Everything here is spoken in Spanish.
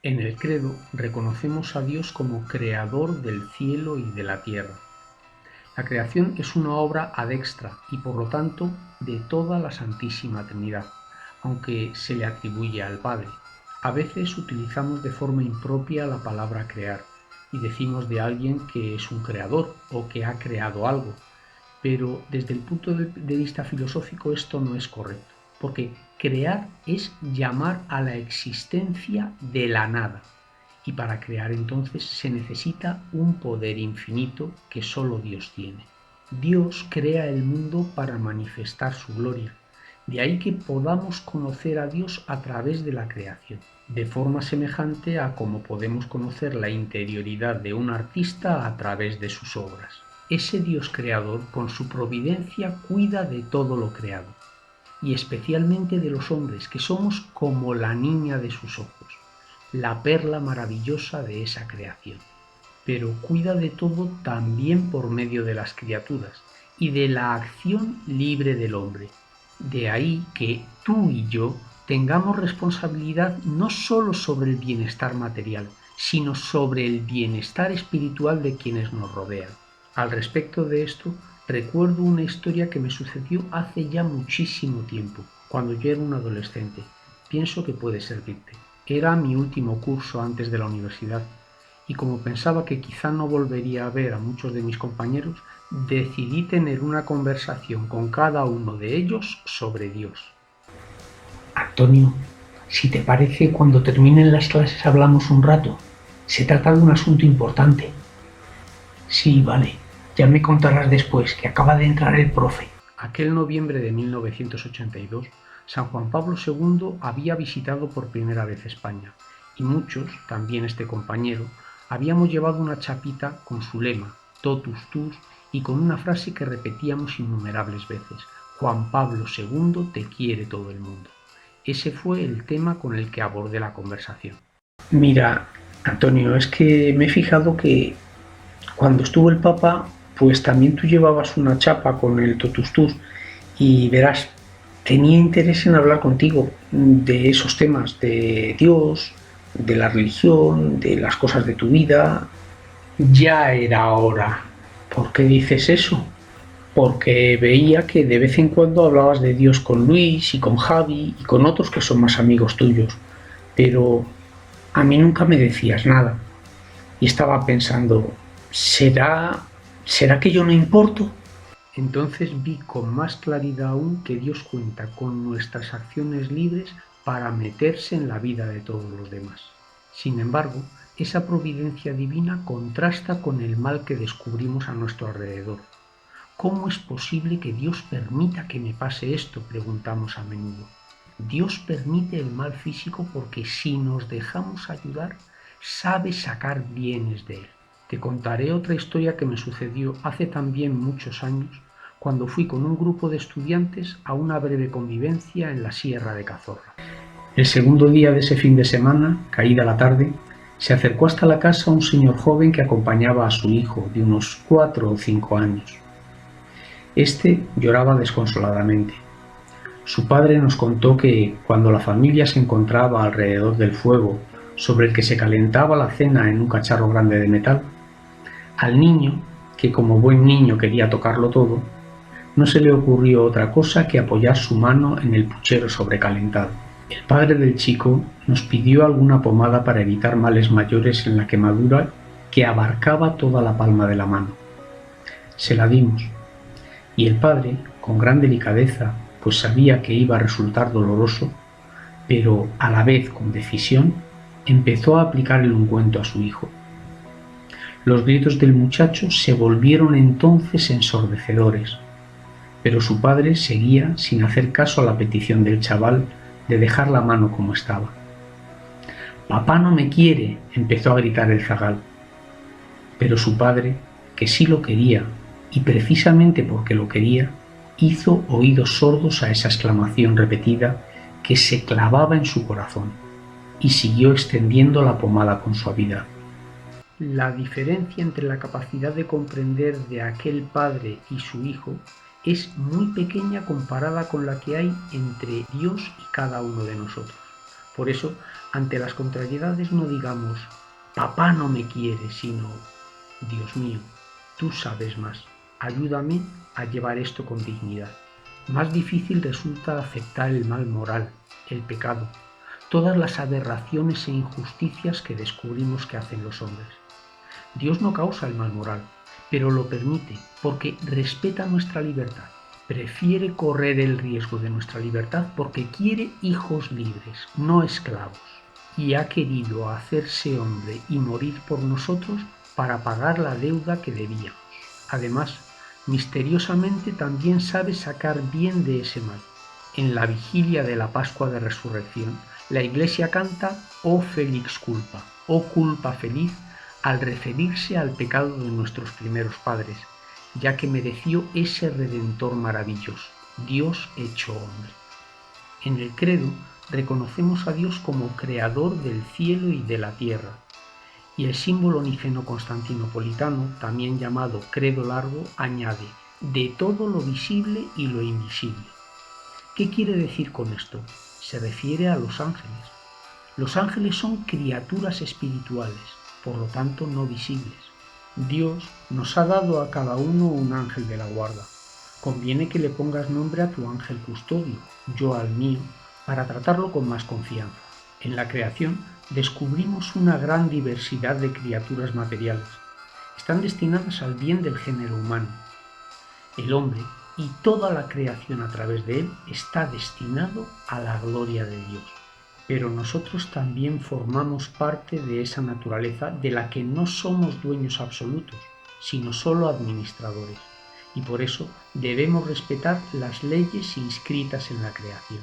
En el credo reconocemos a Dios como creador del cielo y de la tierra. La creación es una obra ad extra y por lo tanto de toda la Santísima Trinidad, aunque se le atribuye al Padre. A veces utilizamos de forma impropia la palabra crear y decimos de alguien que es un creador o que ha creado algo, pero desde el punto de vista filosófico esto no es correcto, porque crear es llamar a la existencia de la nada. Y para crear entonces se necesita un poder infinito que solo Dios tiene. Dios crea el mundo para manifestar su gloria. De ahí que podamos conocer a Dios a través de la creación, de forma semejante a como podemos conocer la interioridad de un artista a través de sus obras. Ese Dios creador, con su providencia, cuida de todo lo creado, y especialmente de los hombres, que somos como la niña de sus ojos, la perla maravillosa de esa creación. Pero cuida de todo también por medio de las criaturas y de la acción libre del hombre. De ahí que tú y yo tengamos responsabilidad no solo sobre el bienestar material, sino sobre el bienestar espiritual de quienes nos rodean. Al respecto de esto, recuerdo una historia que me sucedió hace ya muchísimo tiempo, cuando yo era un adolescente. Pienso que puede servirte. Era mi último curso antes de la universidad y como pensaba que quizá no volvería a ver a muchos de mis compañeros, decidí tener una conversación con cada uno de ellos sobre Dios. Antonio, si te parece, cuando terminen las clases hablamos un rato. Se trata de un asunto importante. Sí, vale. Ya me contarás después, que acaba de entrar el profe. Aquel noviembre de 1982, San Juan Pablo II había visitado por primera vez España, y muchos, también este compañero, habíamos llevado una chapita con su lema, Totus Tus, y con una frase que repetíamos innumerables veces, Juan Pablo II te quiere todo el mundo. Ese fue el tema con el que abordé la conversación. Mira, Antonio, es que me he fijado que cuando estuvo el Papa, pues también tú llevabas una chapa con el Totus Tus y verás, tenía interés en hablar contigo de esos temas, de Dios, de la religión, de las cosas de tu vida. Ya era hora. ¿Por qué dices eso? Porque veía que de vez en cuando hablabas de Dios con Luis y con Javi y con otros que son más amigos tuyos, pero a mí nunca me decías nada. Y estaba pensando, ¿será que yo no importo? Entonces vi con más claridad aún que Dios cuenta con nuestras acciones libres para meterse en la vida de todos los demás. Sin embargo, esa providencia divina contrasta con el mal que descubrimos a nuestro alrededor. ¿Cómo es posible que Dios permita que me pase esto?, preguntamos a menudo. Dios permite el mal físico porque si nos dejamos ayudar, sabe sacar bienes de él. Te contaré otra historia que me sucedió hace también muchos años, cuando fui con un grupo de estudiantes a una breve convivencia en la Sierra de Cazorla. El segundo día de ese fin de semana, caída la tarde, se acercó hasta la casa un señor joven que acompañaba a su hijo de unos 4 o 5 años. Este lloraba desconsoladamente. Su padre nos contó que, cuando la familia se encontraba alrededor del fuego sobre el que se calentaba la cena en un cacharro grande de metal, al niño, que como buen niño quería tocarlo todo, no se le ocurrió otra cosa que apoyar su mano en el puchero sobrecalentado. El padre del chico nos pidió alguna pomada para evitar males mayores en la quemadura que abarcaba toda la palma de la mano. Se la dimos, y el padre, con gran delicadeza, pues sabía que iba a resultar doloroso, pero a la vez con decisión, empezó a aplicar el ungüento a su hijo. Los gritos del muchacho se volvieron entonces ensordecedores, pero su padre seguía sin hacer caso a la petición del chaval de dejar la mano como estaba. «Papá no me quiere», empezó a gritar el zagal, pero su padre, que sí lo quería, y precisamente porque lo quería, hizo oídos sordos a esa exclamación repetida que se clavaba en su corazón, y siguió extendiendo la pomada con suavidad. La diferencia entre la capacidad de comprender de aquel padre y su hijo es muy pequeña comparada con la que hay entre Dios y cada uno de nosotros. Por eso, ante las contrariedades no digamos, papá no me quiere, sino, Dios mío, tú sabes más, ayúdame a llevar esto con dignidad. Más difícil resulta aceptar el mal moral, el pecado, todas las aberraciones e injusticias que descubrimos que hacen los hombres. Dios no causa el mal moral, pero lo permite porque respeta nuestra libertad. Prefiere correr el riesgo de nuestra libertad porque quiere hijos libres, no esclavos, y ha querido hacerse hombre y morir por nosotros para pagar la deuda que debíamos. Además, misteriosamente también sabe sacar bien de ese mal. En la vigilia de la Pascua de Resurrección, la Iglesia canta «Oh felix culpa», «Oh culpa feliz», al referirse al pecado de nuestros primeros padres, ya que mereció ese Redentor maravilloso, Dios hecho hombre. En el credo reconocemos a Dios como creador del cielo y de la tierra, y el símbolo niceno-constantinopolitano, también llamado credo largo, añade de todo lo visible y lo invisible. ¿Qué quiere decir con esto? Se refiere a los ángeles. Los ángeles son criaturas espirituales, por lo tanto no visibles. Dios nos ha dado a cada uno un ángel de la guarda. Conviene que le pongas nombre a tu ángel custodio, yo al mío, para tratarlo con más confianza. En la creación descubrimos una gran diversidad de criaturas materiales. Están destinadas al bien del género humano. El hombre y toda la creación a través de él está destinado a la gloria de Dios. Pero nosotros también formamos parte de esa naturaleza de la que no somos dueños absolutos, sino solo administradores, y por eso debemos respetar las leyes inscritas en la creación.